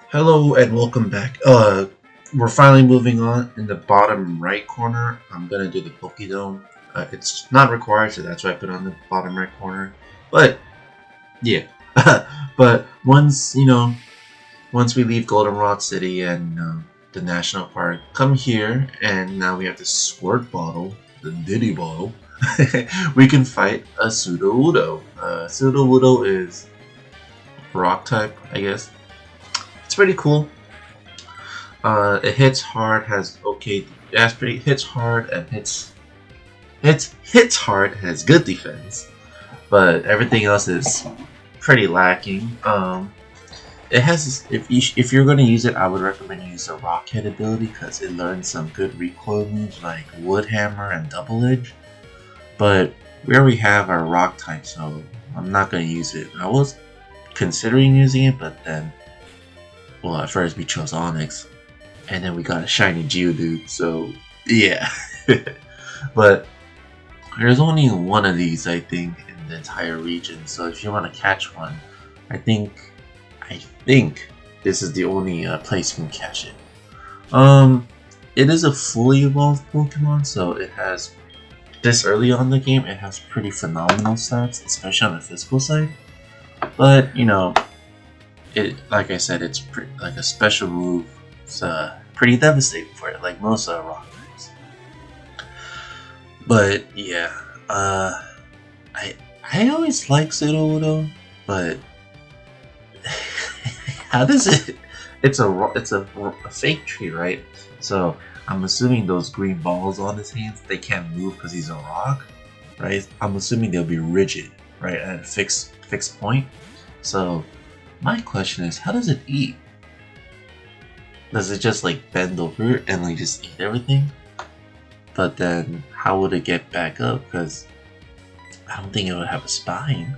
Hello and welcome back. We're finally moving on. In the bottom right corner, I'm gonna do the Pokédome. It's not required, so that's why I put it on the bottom right corner. But yeah, but once we leave Goldenrod City and the national park, come here, and now we have the Squirt bottle, the Diddy bottle. We can fight a Sudowoodo. Sudowoodo is rock type, I guess. It's pretty cool. It hits hard, has okay, hits hard and hits hard, has good defense, but everything else is pretty lacking. It has if you're gonna use it, I would recommend you use the Rock Head ability because it learns some good recoil moves like Wood Hammer and Double Edge. But we already have our Rock type, so I'm not gonna use it. I was considering using it, but then, well, at first we chose Onyx, and then we got a shiny Geodude, so yeah. But there's only one of these, I think, in the entire region, so if you want to catch one, I think this is the only place you can catch it. It is a fully evolved Pokemon, so it has, this early on in the game, it has pretty phenomenal stats, especially on the physical side. But, it, like I said, it's like a special move. It's pretty devastating for it, like most rock types. But yeah, I always like Sudowoodo, but how does it? It's a fake tree, right? So I'm assuming those green balls on his hands, they can't move because he's a rock, right? I'm assuming they'll be rigid, right, at a fixed point. So my question is, how does it eat? Does it just like bend over and like just eat everything? But then how would it get back up? Because I don't think it would have a spine.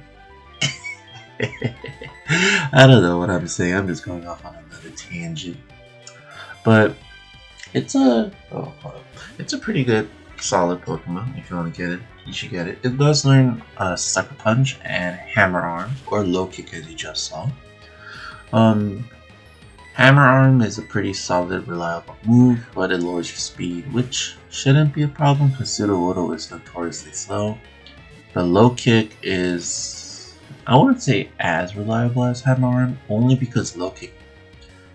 I don't know what I'm saying. I'm just going off on another tangent. But it's it's a pretty good, solid Pokemon. If you want to get it, you should get it. It does learn Sucker Punch and Hammer Arm, or Low Kick as you just saw. Hammer Arm is a pretty solid, reliable move, but it lowers your speed, which shouldn't be a problem because Sudowoodo is notoriously slow. The Low Kick is, I wouldn't say as reliable as Hammer Arm, only because Low Kick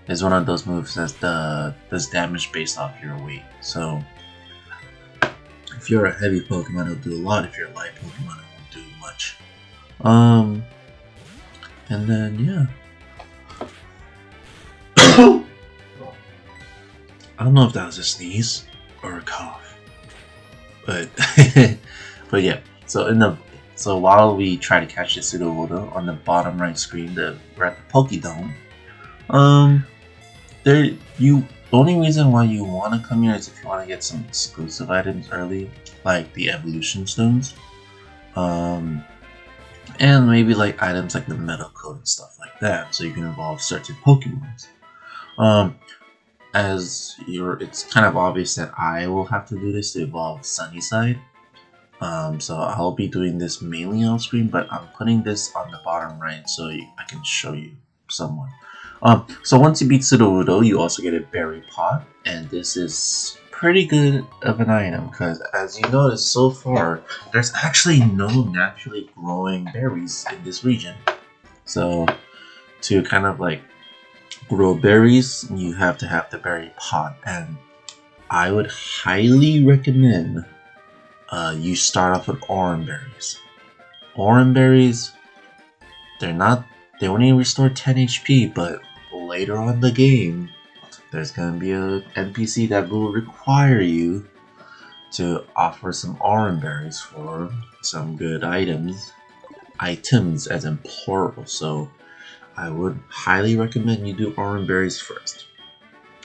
is one of those moves that does damage based off your weight. So if you're a heavy Pokemon, it'll do a lot. If you're a light Pokemon, it won't do much. And then yeah. I don't know if that was a sneeze or a cough, but but yeah. So while we try to catch the Sudowoodo on the bottom right screen, we're at the Pokédome. The only reason why you want to come here is if you want to get some exclusive items early, like the evolution stones, and maybe like items like the metal coat and stuff like that, so you can evolve certain Pokemons. It's kind of obvious that I will have to do this to evolve Sunnyside. So I'll be doing this mainly off screen, but I'm putting this on the bottom right so I can show you somewhat. So once you beat Sudowoodo, you also get a berry pot, and this is pretty good of an item because, as you notice so far, there's actually no naturally growing berries in this region. So to kind of like grow berries, you have to have the berry pot, and I would highly recommend you start off with Oran berries. Oran berries, they only restore 10 HP, but later on in the game, there's gonna be a NPC that will require you to offer some Oran berries for some good items as in plural. So I would highly recommend you do Oran berries first.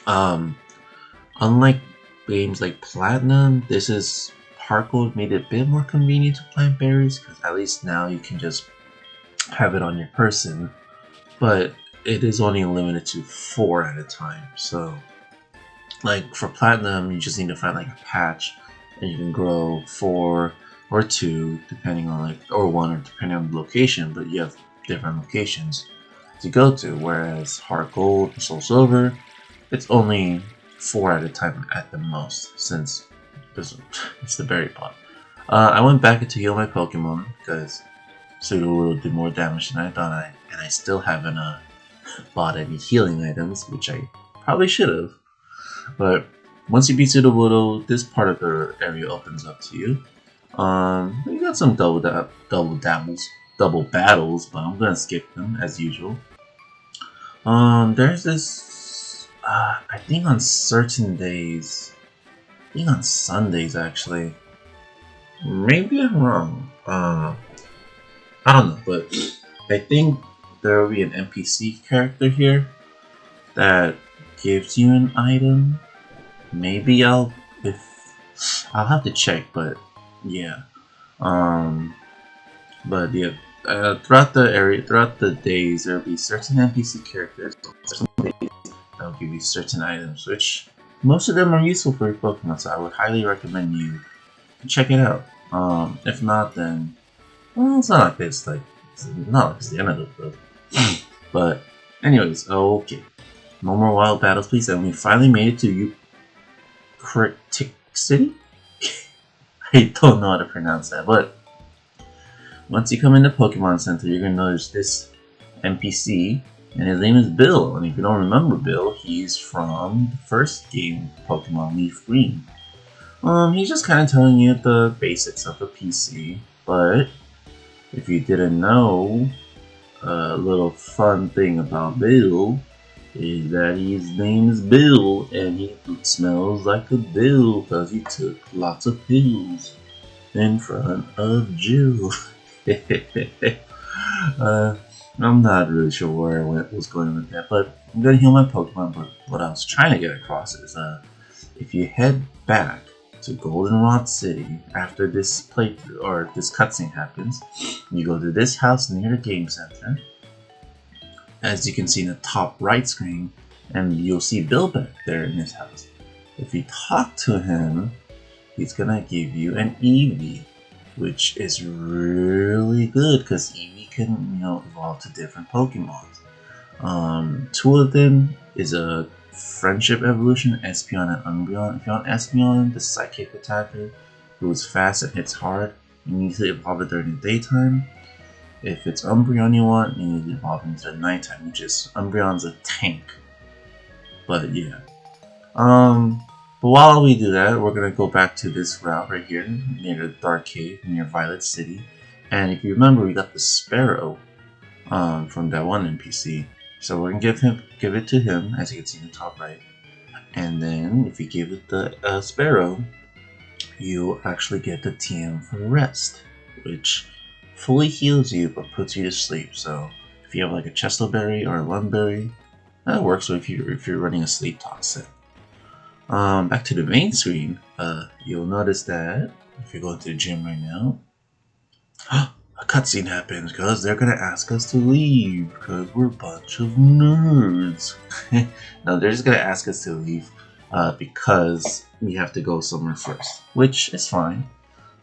Unlike games like Platinum, this is Heartgold made it a bit more convenient to plant berries because at least now you can just have it on your person, but it is only limited to 4 at a time. So like for Platinum, you just need to find like a patch and you can grow 4 or 2 depending on or 1 or depending on the location, but you have different locations. to go to, whereas Heartgold and Soul Silver, it's only 4 at a time at the most, since it's the berry pot. I went back to heal my Pokemon because Sudowoodo did more damage than I thought, and I still haven't bought any healing items, which I probably should have. But once you beat Sudowoodo, this part of the area opens up to you. You got some double battles, but I'm gonna skip them as usual. There's this, I think on certain days, I think on Sundays actually. Maybe I'm wrong. I don't know, but I think there will be an NPC character here that gives you an item. Maybe I'll have to check, but yeah. But yeah, throughout the days, there will be certain NPC characters that will give you certain items, which most of them are useful for your Pokemon. So I would highly recommend you check it out. If not, then well, it's not like this. Like it's not like it's the end of the world. But anyways, okay. No more wild battles, please. And we finally made it to Ecruteak City. I don't know how to pronounce that, but once you come into Pokemon Center, you're gonna notice this NPC, and his name is Bill. And if you don't remember Bill, he's from the first game, Pokemon Leaf Green. He's just kind of telling you the basics of the PC, but if you didn't know, a little fun thing about Bill is that his name is Bill, and he smells like a Bill because he took lots of pills in front of Jill. I'm not really sure where I was going with that, but I'm gonna heal my Pokemon. But what I was trying to get across is, if you head back to Goldenrod City after this playthrough or this cutscene happens, you go to this house near the game center. As you can see in the top right screen, and you'll see Bill back there in his house. If you talk to him, he's gonna give you an Eevee, which is really good because Eevee can, evolve to different Pokemon. 2 of them is a friendship evolution, Espeon and Umbreon. If you want Espeon, the psychic attacker who's fast and hits hard, you need to evolve it during the daytime. If it's Umbreon you want, you need to evolve into the nighttime, which is Umbreon's a tank. But yeah. But while we do that, we're gonna go back to this route right here near the Dark Cave near Violet City. And if you remember, we got the Sparrow from that one NPC. So we're gonna give it to him, as you can see in the top right. And then if you give it the Sparrow, you actually get the TM for Rest, which fully heals you but puts you to sleep. So if you have like a Chesto Berry or a Lunberry, that works. So if you're running a Sleep Talk set. Back to the main screen, you'll notice that if you go into the gym right now, a cutscene happens because they're gonna ask us to leave because we're a bunch of nerds. No, they're just gonna ask us to leave because we have to go somewhere first, which is fine.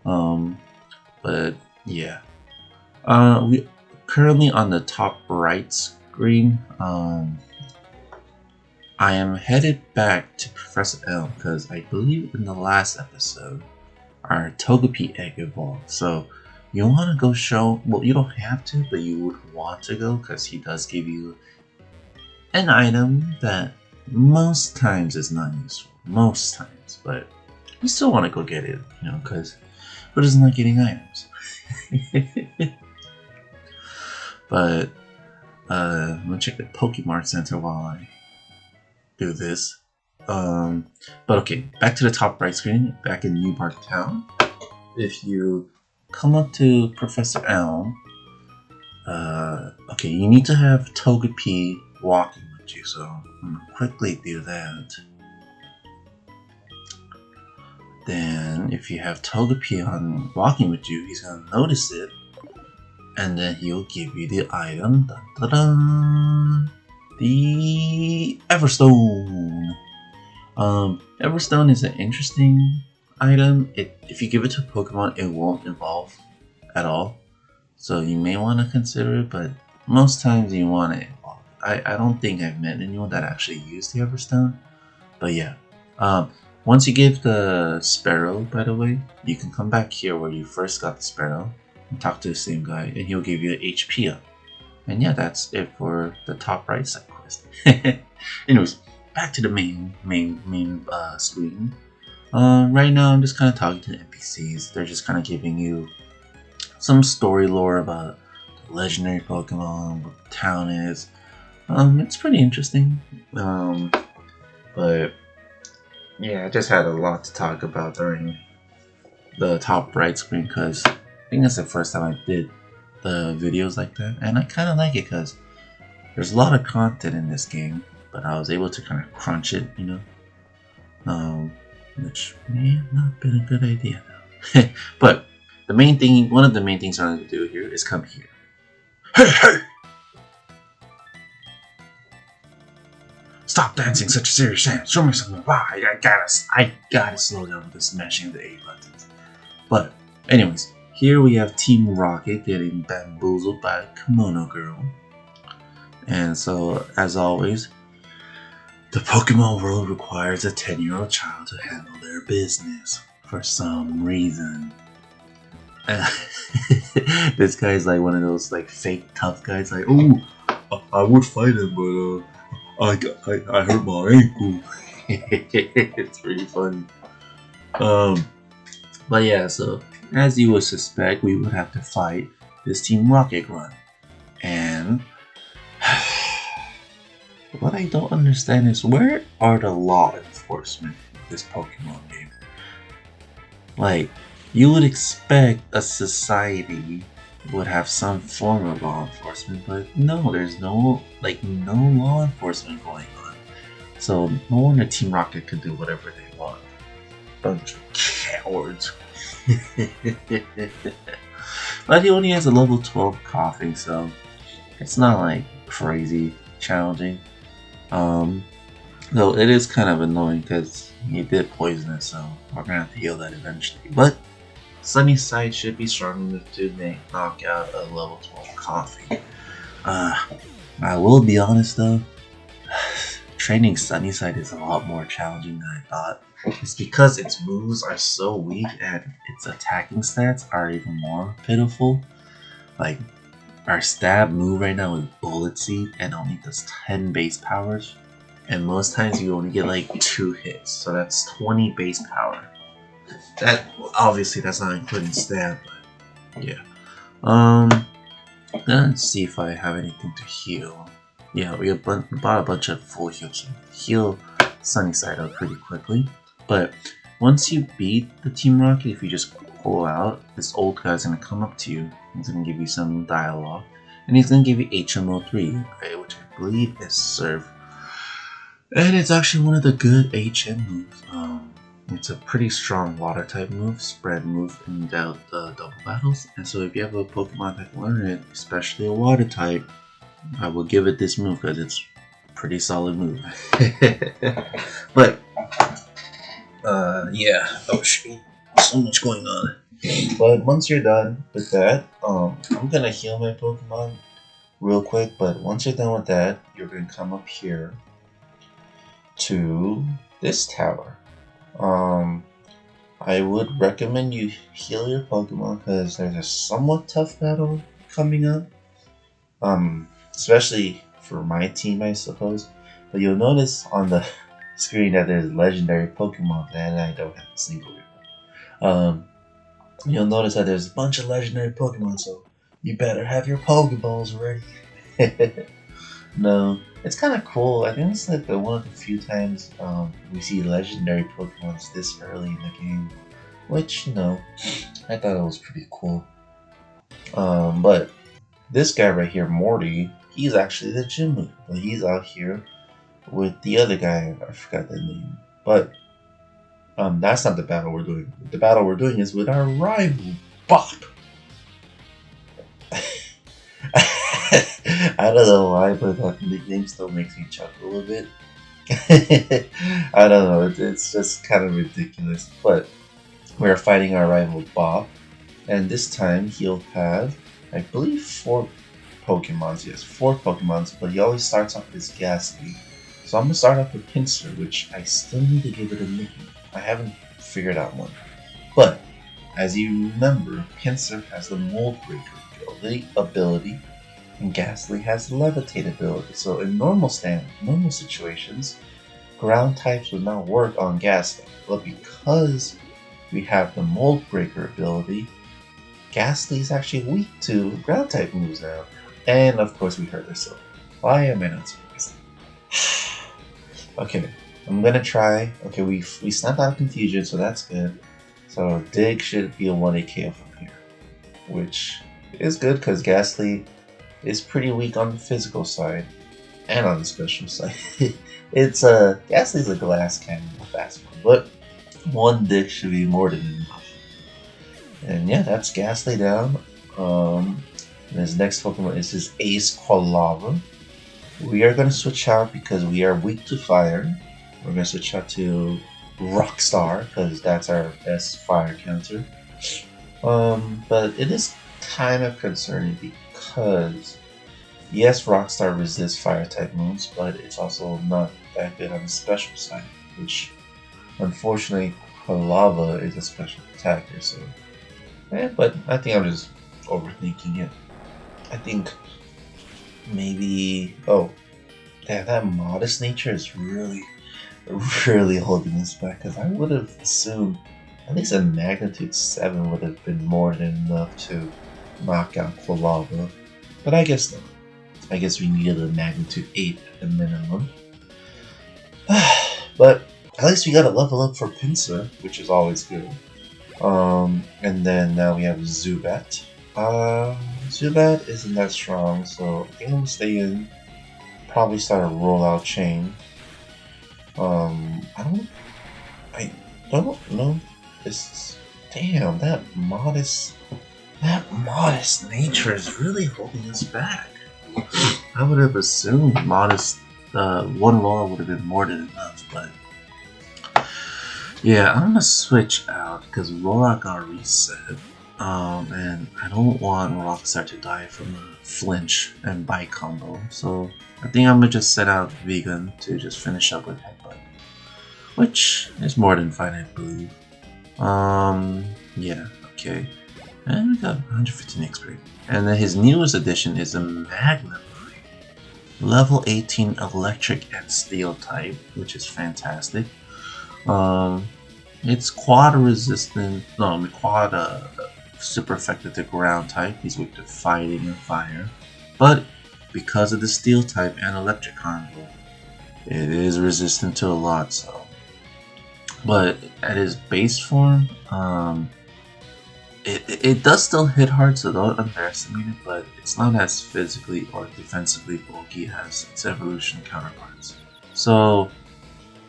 But yeah, we currently on the top right screen. I am headed back to Professor Elm because I believe in the last episode our Togepi egg evolved. So you want to go show, well, you don't have to, but you would want to go because he does give you an item that most times is not useful. Most times, but you still want to go get it, because who doesn't like getting items? But I'm gonna check the Pokemon Center while I do this. But okay, back to the top right screen, back in New Park Town. If you come up to Professor Elm, okay, you need to have Togepi walking with you, so I'm gonna quickly do that. Then, if you have Togepi on walking with you, he's gonna notice it, and then he'll give you the item. Dun, dun, dun, the Everstone. Everstone is an interesting item. If you give it to a Pokemon, it won't evolve at all. So you may want to consider it, but most times you want to evolve. I don't think I've met anyone that actually used the Everstone. But yeah, once you give the Sparrow, by the way, you can come back here where you first got the Sparrow and talk to the same guy, and he'll give you an HP up. And yeah, that's it for the top right side quest. Anyways, back to the main screen. Right now, I'm just kind of talking to the NPCs. They're just kind of giving you some story lore about the legendary Pokemon, what the town is. It's pretty interesting. But yeah, I just had a lot to talk about during the top right screen because I think that's the first time I did the videos like that, and I kind of like it because there's a lot of content in this game, but I was able to kind of crunch it, you know, which may have not been a good idea though. But the main thing, one of the main things I'm going to do here is come here. Hey, hey! Stop dancing such a serious dance. Show me something. Wow, I gotta slow down with the smashing of the A buttons. But anyways, here we have Team Rocket getting bamboozled by a Kimono Girl. And so, as always, the Pokemon world requires a 10-year-old child to handle their business for some reason. This guy's like one of those like fake tough guys, like, oh, I would fight him, but I hurt my ankle. It's pretty funny. But yeah, so as you would suspect, we would have to fight this Team Rocket run. And what I don't understand is, where are the law enforcement in this Pokemon game? Like, you would expect a society would have some form of law enforcement, but no, there's no law enforcement going on. So no wonder Team Rocket could do whatever they want. Bunch of cowards. But he only has a level 12 coughing, so it's not like crazy challenging. Though it is kind of annoying because he did poison it, so we're gonna have to heal that eventually. But Sunnyside should be strong enough to knock out a level 12 coughing. I will be honest though, training Sunnyside is a lot more challenging than I thought. It's because its moves are so weak and its attacking stats are even more pitiful. Like, our stab move right now is Bullet Seed and only does 10 base powers. And most times you only get like 2 hits, so that's 20 base power. That, obviously that's not including stab, but yeah. Let's see if I have anything to heal. Yeah, we bought a bunch of full heals, so heal Sunnyside up pretty quickly. But once you beat the Team Rocket, if you just pull out, this old guy's gonna come up to you. He's gonna give you some dialogue, and he's gonna give you HM03, right, which I believe is Serve. And it's actually one of the good HM moves. It's a pretty strong water type move, spread move in double battles. And so if you have a Pokemon that can learn it, especially a water type, I will give it this move because it's a pretty solid move. But yeah, oh shit, so much going on. But once you're done with that, I'm gonna heal my Pokemon real quick. But once you're done with that, you're gonna come up here to this tower. I would recommend you heal your Pokemon because there's a somewhat tough battle coming up. Especially for my team, I suppose. But you'll notice on the screen that there's legendary Pokemon, and I don't have a single one. You'll notice that there's a bunch of legendary Pokemon, so you better have your Pokeballs ready. No, it's kind of cool. I think it's like one of the few times we see legendary Pokemon this early in the game, which, you know, I thought it was pretty cool. But this guy right here, Morty, he's actually the gym leader, but he's out here with the other guy. I forgot the name, but that's not the battle we're doing. The battle we're doing is with our rival, Bop. I don't know why, but that nickname still makes me chuckle a little bit. I don't know, it's just kind of ridiculous. But we're fighting our rival Bob, and this time he'll have, I believe, 4 Pokemons. He has 4 Pokemons, but he always starts off as Ghastly. So I'm gonna start off with Pinsir, which I still need to give it a name. I haven't figured out one. But as you remember, Pinsir has the Mold Breaker ability, and Ghastly has the Levitate ability. So in normal situations, ground types would not work on Ghastly. But because we have the Mold Breaker ability, Ghastly is actually weak to ground type moves now. And of course we heard this, so why am I not surprised? Okay, I'm gonna try. Okay, we snapped out of Confusion, so that's good. So Dig should be a 1 KO from here, which is good because Ghastly is pretty weak on the physical side and on the special side. It's Ghastly's a glass cannon, a fast one, but 1 Dig should be more than enough. And yeah, that's Ghastly down. His next Pokemon is his Ace Quilava. We are going to switch out because we are weak to fire. We're going to switch out to Rockstar because that's our best fire counter. But it is kind of concerning because yes, Rockstar resists fire type moves, but it's also not that good on the special side, which unfortunately Quilava is a special attacker, so but I think I'm just overthinking it. I think maybe that modest nature is really holding us back, because I would have assumed at least a magnitude 7 would have been more than enough to knock out Quilava, but I guess not. I guess we needed a magnitude 8 at the minimum. But at least we got a level up for Pinsir, which is always good. And then now we have Zubat. Zubat isn't that strong, so I think I'm gonna stay in. Probably start a rollout chain. I don't know. Damn, that modest nature is really holding us back. I would have assumed modest, 1 rollout would have been more than enough, but yeah, I'm gonna switch out because rollout got reset. And I don't want Rockstar to die from a flinch and bite combo, so I think I'm gonna just set out Vegan to just finish up with Headbutt, which is more than fine, I believe. Yeah, okay. And we got 115 XP. And then his newest addition is a Magnemite. Level 18 Electric and Steel type, which is fantastic. It's quad resistant, quad super effective to ground type. He's weak to fighting and fire. But because of the steel type and electric combo, it is resistant to a lot, so. But at his base form, it does still hit hard, so don't underestimate it, but it's not as physically or defensively bulky as its evolution counterparts. So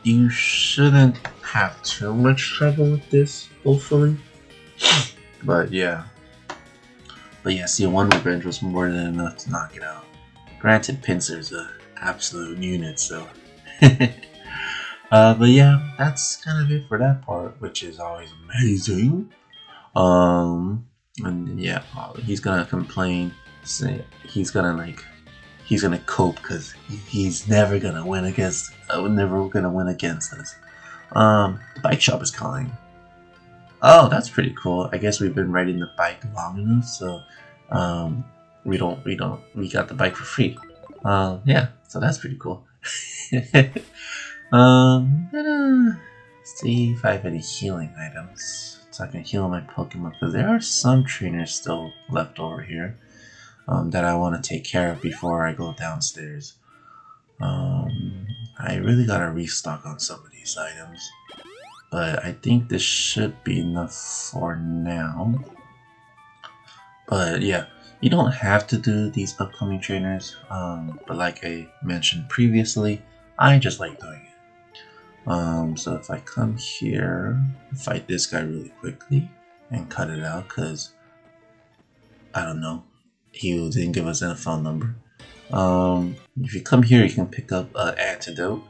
you shouldn't have too much trouble with this, hopefully. But yeah, see, 1 Revenge was more than enough to knock it out. Granted, Pinsir's an absolute unit, so. But yeah, that's kind of it for that part, which is always amazing. And yeah, he's gonna complain, say he's gonna cope because he's never gonna win against us. The bike shop is calling. Oh, that's pretty cool. I guess we've been riding the bike long enough, so we got the bike for free. Yeah, so that's pretty cool. Gonna see if I have any healing items, so I can heal my Pokemon, because there are some trainers still left over here that I want to take care of before I go downstairs. I really gotta restock on some of these items, but I think this should be enough for now. But yeah, you don't have to do these upcoming trainers, but like I mentioned previously, I just like doing it. So if I come here, fight this guy really quickly and cut it out, because I don't know, he didn't give us a phone number. If you come here, you can pick up an antidote,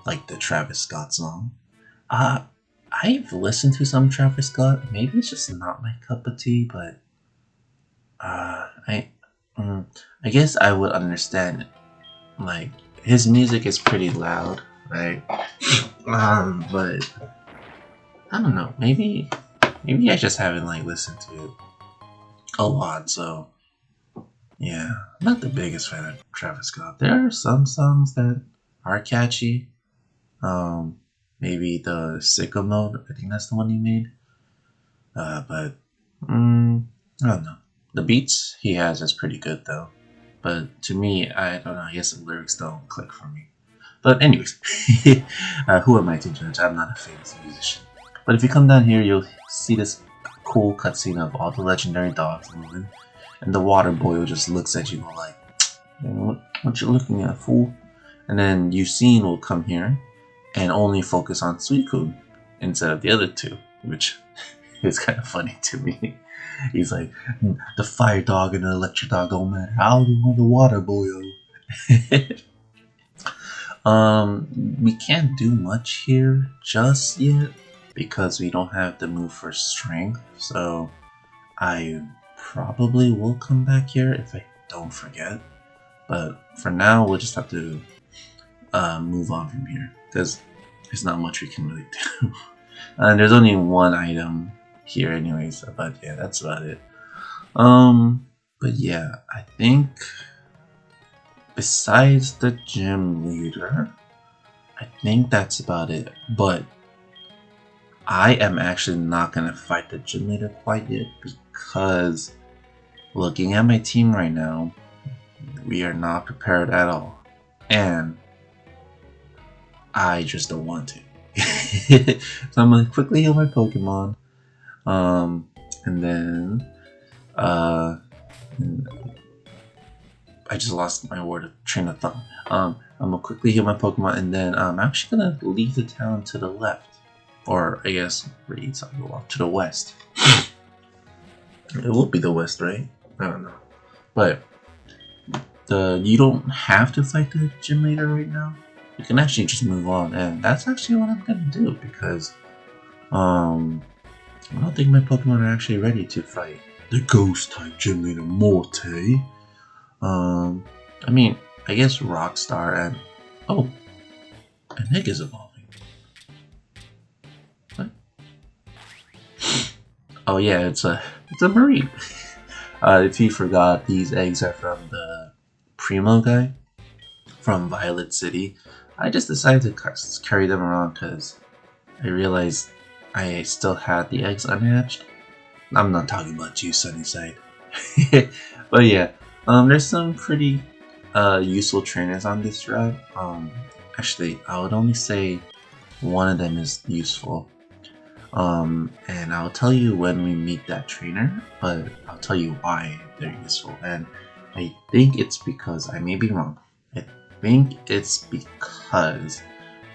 like the Travis Scott song. I've listened to some Travis Scott. Maybe it's just not my cup of tea, but I I guess I would understand. Like his music is pretty loud, right? But I don't know. Maybe I just haven't like listened to it a lot. So yeah, I'm not the biggest fan of Travis Scott. There are some songs that are catchy. Um, Maybe the Sicko Mode. I think that's the one he made. But I don't know. The beats he has is pretty good though. But to me, I don't know. I guess the lyrics don't click for me. But anyways, who am I to judge? I'm not a famous musician. But if you come down here, you'll see this cool cutscene of all the legendary dogs moving, and the water boy just looks at you like, what you looking at, fool? And then Yusin will come here and only focus on Suicune instead of the other two, which is kind of funny to me. He's like, the fire dog and the electric dog don't matter. How do you want the water boy? We can't do much here just yet because we don't have the move for strength. So I probably will come back here if I don't forget. But for now, we'll just have to move on from here because there's not much we can really do. And there's only one item here anyways, but yeah, that's about it. But yeah, I think besides the gym leader, I think that's about it. But I am actually not gonna fight the gym leader quite yet because looking at my team right now, we are not prepared at all. And I just don't want to. So I'm gonna quickly heal my Pokemon. And then I just lost my word of train of thought. I'm gonna quickly heal my Pokemon, and then I'm actually gonna leave the town to the left, or I guess reads I'll go off to the west. It will be the west, right? I don't know, but you don't have to fight the gym leader right now. You can actually just move on, and that's actually what I'm gonna do because I don't think my Pokemon are actually ready to fight the Ghost type gym leader Morte. I mean, I guess Rockstar and Nick is evolving. What? Oh yeah, it's a Marine. If you forgot, these eggs are from the Primo guy from Violet City. I just decided to carry them around because I realized I still had the eggs unhatched. I'm not talking about you, Sunnyside. But yeah, there's some pretty useful trainers on this route. Actually, I would only say one of them is useful. And I'll tell you when we meet that trainer, but I'll tell you why they're useful. And I think it's because, I may be wrong, I think it's because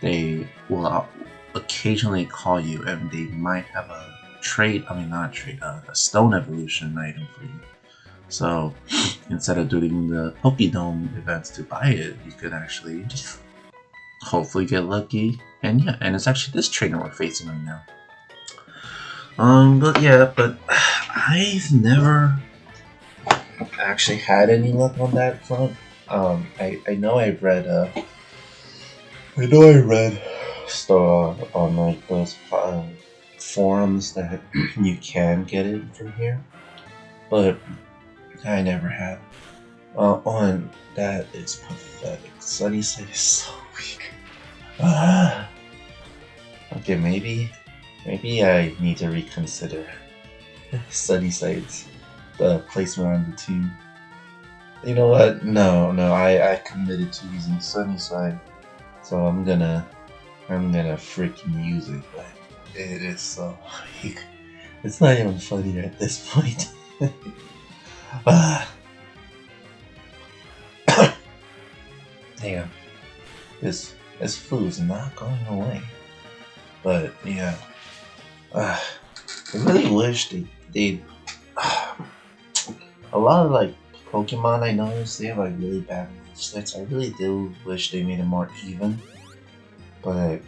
they will occasionally call you and they might have a a stone evolution item for you. So instead of doing the Pokédome events to buy it, you could actually just hopefully get lucky. And yeah, and it's actually this trainer we're facing right now. But I've never actually had any luck on that front. I know I read stuff on like those forums that you can get it from here, but I never have. On that, it's pathetic. Sunnyside is so weak. Okay, maybe I need to reconsider Sunnyside's placement on the team. You know what? No, I committed to using Sunnyside, so I'm gonna freaking use it. But it is so weak. It's not even funny at this point. Damn, this flu is not going away. But yeah, I really wish they a lot of like Pokemon I noticed they have like really bad movesets. I really do wish they made it more even. But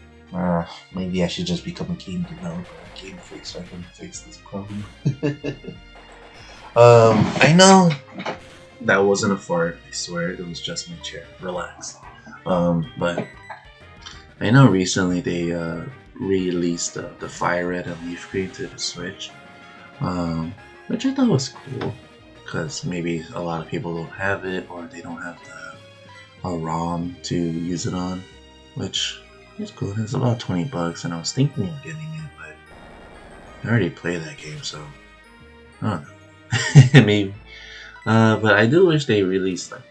maybe I should just become a game developer, a game freak, so I can fix this problem. I know That wasn't a fart, I swear, it was just my chair. Relax. But I know recently they released the Fire Red and Leaf Green to the Switch, which I thought was cool, because maybe a lot of people don't have it, or they don't have a ROM to use it on, which is cool. It's about $20, and I was thinking of getting it, but I already played that game, so I don't know. Maybe. But I do wish they released like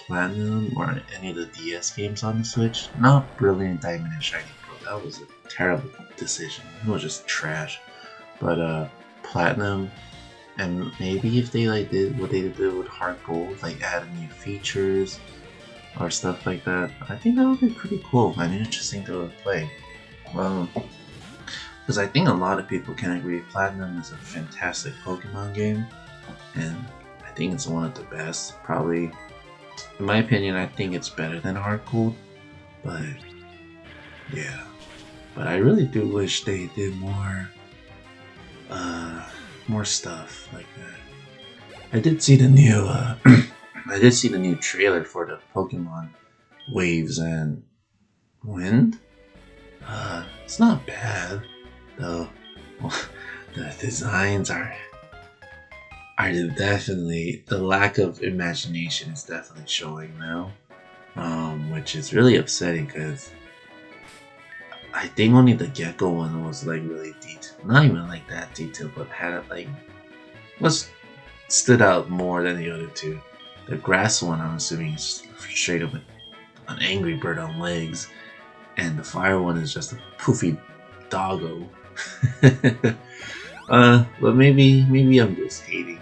Platinum or any of the DS games on the Switch. Not Brilliant Diamond and Shiny Pearl. That was a terrible decision. It was just trash. But Platinum, and maybe if they like did what they did with Heartgold, like add new features or stuff like that, I think that would be pretty cool and interesting to play. Because I think a lot of people can agree Platinum is a fantastic Pokemon game, and I think it's one of the best. Probably, in my opinion, I think it's better than Heartgold. But yeah, but I really do wish they did more stuff like that. I did see the new I did see the new trailer for the Pokemon Waves and Wind. It's not bad though. The designs are definitely, the lack of imagination is definitely showing now, which is really upsetting because I think only the Gecko one was like really detailed, not even like that detailed, but had like stood out more than the other two. The grass one, I'm assuming, is straight up an angry bird on legs, and the fire one is just a poofy doggo. But maybe I'm just hating.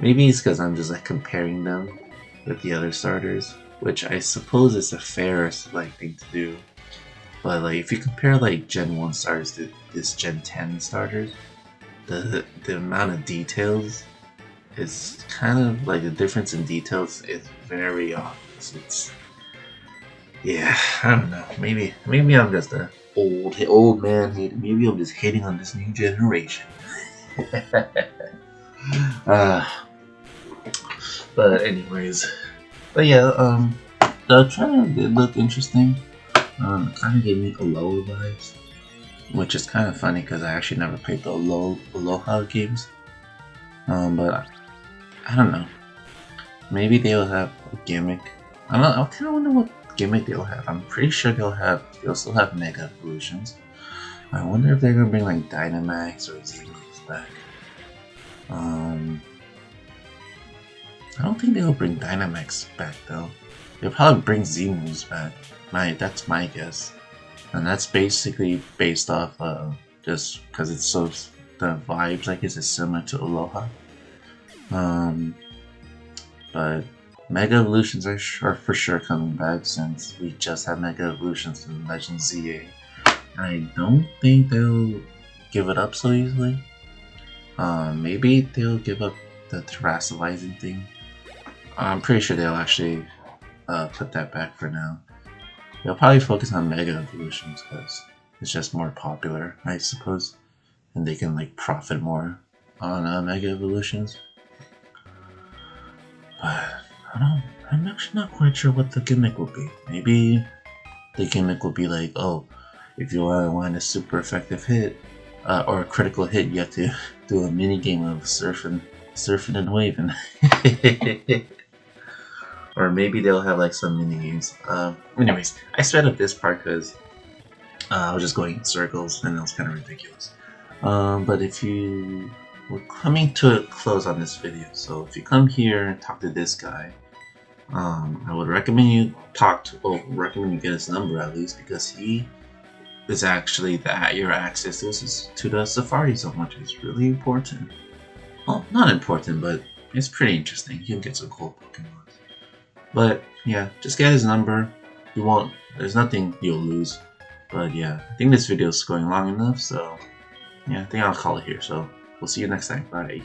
Maybe it's because I'm just like comparing them with the other starters, which I suppose is a fair like thing to do. But like if you compare like Gen 1 starters to this Gen 10 starters, the amount of details is kind of like, the difference in details is very obvious. It's, yeah, I don't know. Maybe I'm just a old man hating. Maybe I'm just hating on this new generation. But anyways, but yeah, the trailer did look interesting. Kind of gave me Aloha vibes, which is kind of funny because I actually never played the Aloha games. But I don't know. Maybe they'll have a gimmick. I don't know. I kind of wonder what gimmick they'll have. I'm pretty sure they'll still have Mega Evolutions. I wonder if they're gonna bring like Dynamax or Z-Moves back. I don't think they'll bring Dynamax back though. They'll probably bring Z-Moves back. That's my guess, and that's basically based off just because it's so, the vibes I guess is similar to Aloha. But Mega Evolutions are for sure coming back, since we just have Mega Evolutions in Legend ZA. I don't think they'll give it up so easily. Maybe they'll give up the Terrassalizing thing. I'm pretty sure they'll actually put that back for now. They'll probably focus on Mega Evolutions because it's just more popular, I suppose, and they can like profit more on Mega Evolutions. But I'm actually not quite sure what the gimmick will be. Maybe the gimmick will be like, oh, if you want a super effective hit or a critical hit, you have to do a mini game of surfing and waving. Or maybe they'll have like some mini games. Anyways, I sped up this part because I was just going in circles and it was kind of ridiculous. But if we're coming to a close on this video, so if you come here and talk to this guy, I would recommend you recommend you get his number at least, because he is actually your access to the Safari Zone, which is really important. Well, not important, but it's pretty interesting. You'll get some cool Pokemon. But yeah, just get his number. There's nothing you'll lose. But yeah, I think this video is going long enough, so yeah, I think I'll call it here. So we'll see you next time. Bye.